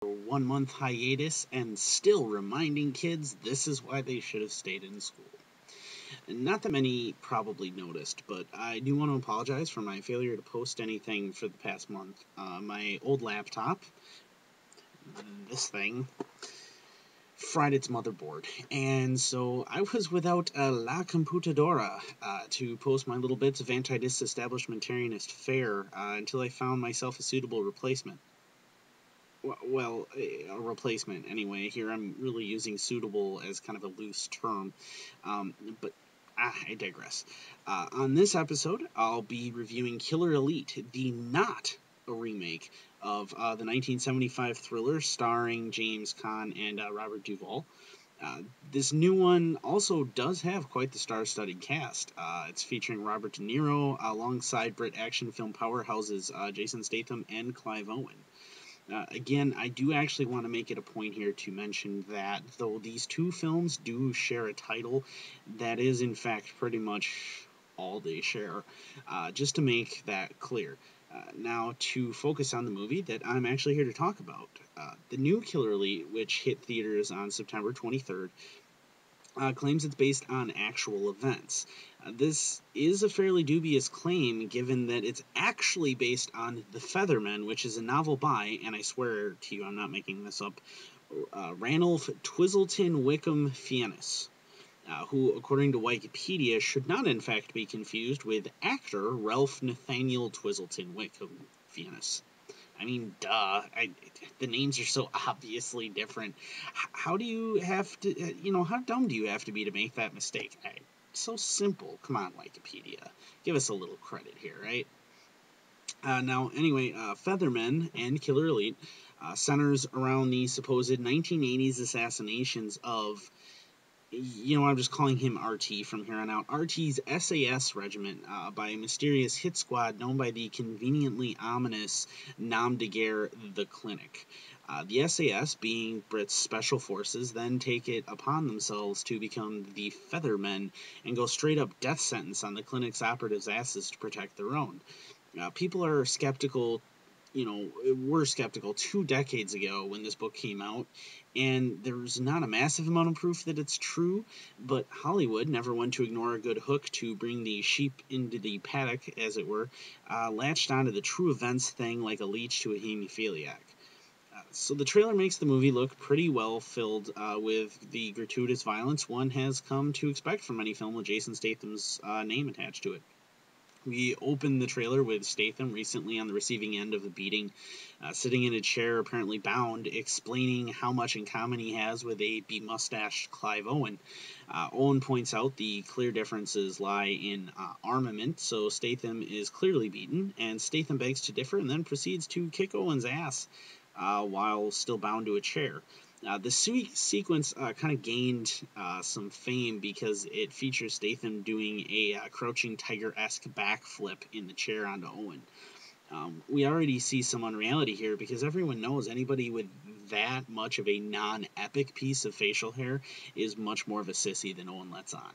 1 month hiatus and still reminding kids this is why they should have stayed in school. Not that many probably noticed, but I do want to apologize for my failure to post anything for the past month. My old laptop, this thing, fried its motherboard, and so I was without a La Computadora to post my little bits of anti-disestablishmentarianist fare until I found myself a suitable replacement. Well, a replacement anyway. Here I'm really using suitable as kind of a loose term, but I digress. On this episode, I'll be reviewing Killer Elite, the not a remake of the 1975 thriller starring James Caan and Robert Duvall. This new one also does have quite the star-studded cast. It's featuring Robert De Niro alongside Brit action film powerhouses Jason Statham and Clive Owen. Again, I do actually want to make it a point here to mention that though these two films do share a title, that is in fact pretty much all they share, just to make that clear. Now, to focus on the movie that I'm actually here to talk about, the new Killer Elite, which hit theaters on September 23rd, claims it's based on actual events. This is a fairly dubious claim, given that it's actually based on The Feathermen, which is a novel by, and I swear to you I'm not making this up, Ranulph Twizzleton Wickham Fiennes, who, according to Wikipedia, should not in fact be confused with actor Ralph Nathaniel Twizzleton Wickham Fiennes. I mean, duh. The names are so obviously different. How do you have to, how dumb do you have to be to make that mistake? It's so simple. Come on, Wikipedia. Give us a little credit here, right? Now, anyway, Feathermen and Killer Elite centers around the supposed 1980s assassinations of, I'm just calling him RT from here on out. RT's SAS regiment by a mysterious hit squad known by the conveniently ominous nom de guerre, the Clinic. The SAS, being Brits Special Forces, then take it upon themselves to become the Feathermen and go straight up death sentence on the Clinic's operatives' asses to protect their own. People are skeptical, were skeptical 2 decades ago when this book came out, and there's not a massive amount of proof that it's true, but Hollywood, never one to ignore a good hook to bring the sheep into the paddock, as it were, latched onto the true events thing like a leech to a hemophiliac. So the trailer makes the movie look pretty well filled with the gratuitous violence one has come to expect from any film with Jason Statham's name attached to it. We open the trailer with Statham recently on the receiving end of a beating, sitting in a chair, apparently bound, explaining how much in common he has with a be-mustached Clive Owen. Owen points out the clear differences lie in armament, so Statham is clearly beaten, and Statham begs to differ and then proceeds to kick Owen's ass while still bound to a chair. The sequence kind of gained some fame because it features Statham doing a crouching tiger-esque backflip in the chair onto Owen. We already see some unreality here because everyone knows anybody with that much of a non-epic piece of facial hair is much more of a sissy than Owen lets on.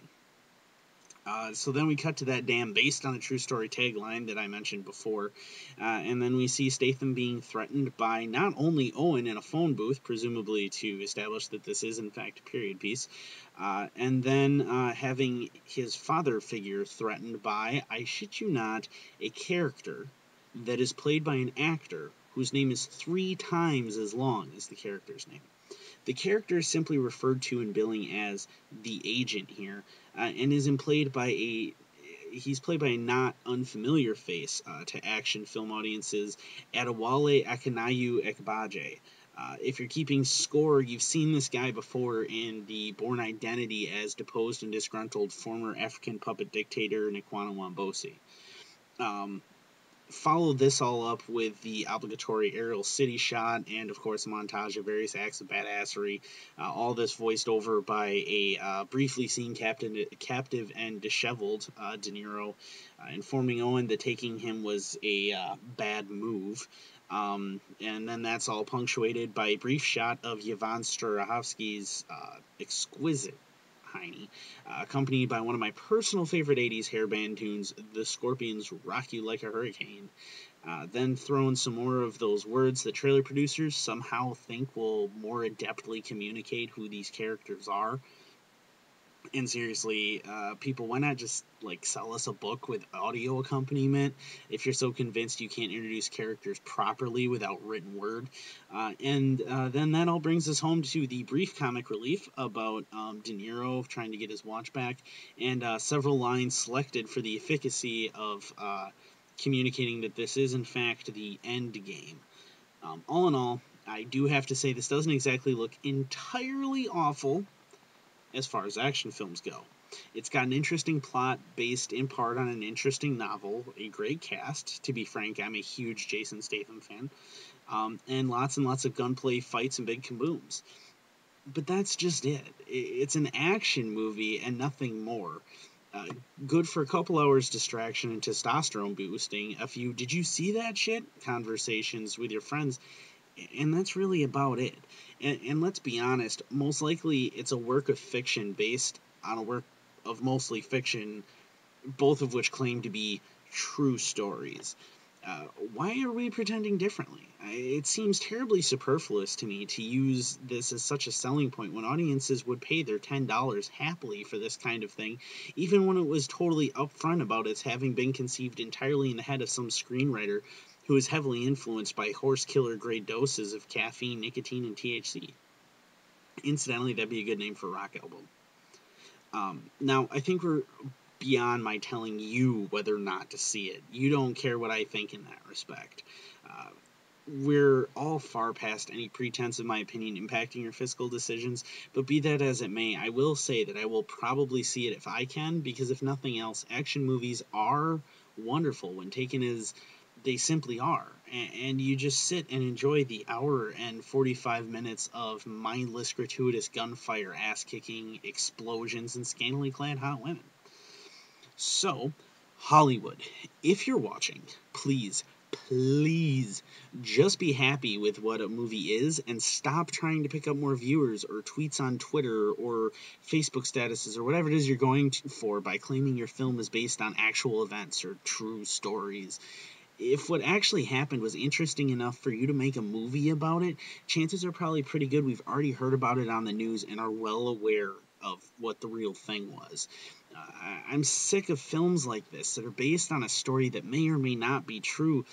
So then we cut to that damn based on a true story tagline that I mentioned before, and then we see Statham being threatened by not only Owen in a phone booth, presumably to establish that this is in fact a period piece, and then having his father figure threatened by, I shit you not, a character that is played by an actor whose name is 3 times as long as the character's name. The character is simply referred to in billing as the agent here, and is played by a not unfamiliar face to action film audiences, Adewale Akinayu Ekbaje. If you're keeping score, you've seen this guy before in the Bourne Identity as deposed and disgruntled former African puppet dictator Nkwana Wambosi. Follow this all up with the obligatory aerial city shot and, of course, a montage of various acts of badassery. All this voiced over by a briefly seen captive and disheveled De Niro, informing Owen that taking him was a bad move. And then that's all punctuated by a brief shot of Yvonne Strahovski's exquisite Heine, accompanied by one of my personal favorite 80s hair band tunes, The Scorpions' Rock You Like a Hurricane. Then throw in some more of those words that trailer producers somehow think will more adeptly communicate who these characters are. And seriously, people, why not just like sell us a book with audio accompaniment if you're so convinced you can't introduce characters properly without written word? And then that all brings us home to the brief comic relief about De Niro trying to get his watch back, and several lines selected for the efficacy of communicating that this is in fact the end game. All in all, I do have to say this doesn't exactly look entirely awful as far as action films go. It's got an interesting plot based in part on an interesting novel, a great cast. To be frank, I'm a huge Jason Statham fan, and lots of gunplay, fights, and big kabooms. But that's just it. It's an action movie and nothing more. Uh, Good for a couple hours distraction and testosterone boosting, a few "did you see that shit" conversations with your friends, and that's really about it. And let's be honest, most likely it's a work of fiction based on a work of mostly fiction, both of which claim to be true stories. Why are we pretending differently? It seems terribly superfluous to me to use this as such a selling point when audiences would pay their $10 happily for this kind of thing, even when it was totally upfront about its having been conceived entirely in the head of some screenwriter who is heavily influenced by horse killer grade doses of caffeine, nicotine, and THC. Incidentally, that'd be a good name for a rock album. Now, I think we're beyond my telling you whether or not to see it. You don't care what I think in that respect. Uh, we're all far past any pretense of my opinion impacting your fiscal decisions, but be that as it may, I will say that I will probably see it if I can, because if nothing else, action movies are wonderful when taken as they simply are, and you just sit and enjoy the hour and 45 minutes of mindless, gratuitous gunfire, ass-kicking, explosions, and scantily clad hot women. So, Hollywood, if you're watching, please just be happy with what a movie is and stop trying to pick up more viewers or tweets on Twitter or Facebook statuses or whatever it is you're going for by claiming your film is based on actual events or true stories. If what actually happened was interesting enough for you to make a movie about it, chances are probably pretty good we've already heard about it on the news and are well aware of what the real thing was. I'm sick of films like this that are based on a story that may or may not be true,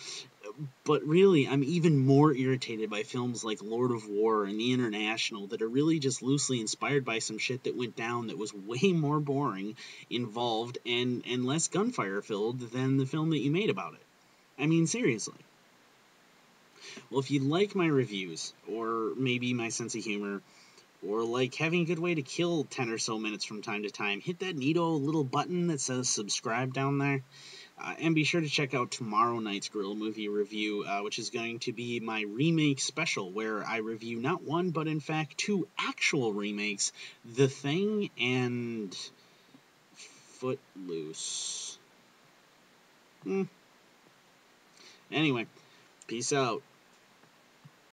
but really, I'm even more irritated by films like Lord of War and The International that are really just loosely inspired by some shit that went down that was way more boring, involved, and less gunfire filled than the film that you made about it. I mean, seriously. Well, if you like my reviews, or maybe my sense of humor, or like having a good way to kill 10 or so minutes from time to time, hit that neato little button that says subscribe down there. And be sure to check out tomorrow night's Guerrilla Movie review, which is going to be my remake special, where I review not one, but in fact two actual remakes, The Thing and Footloose. Anyway, peace out.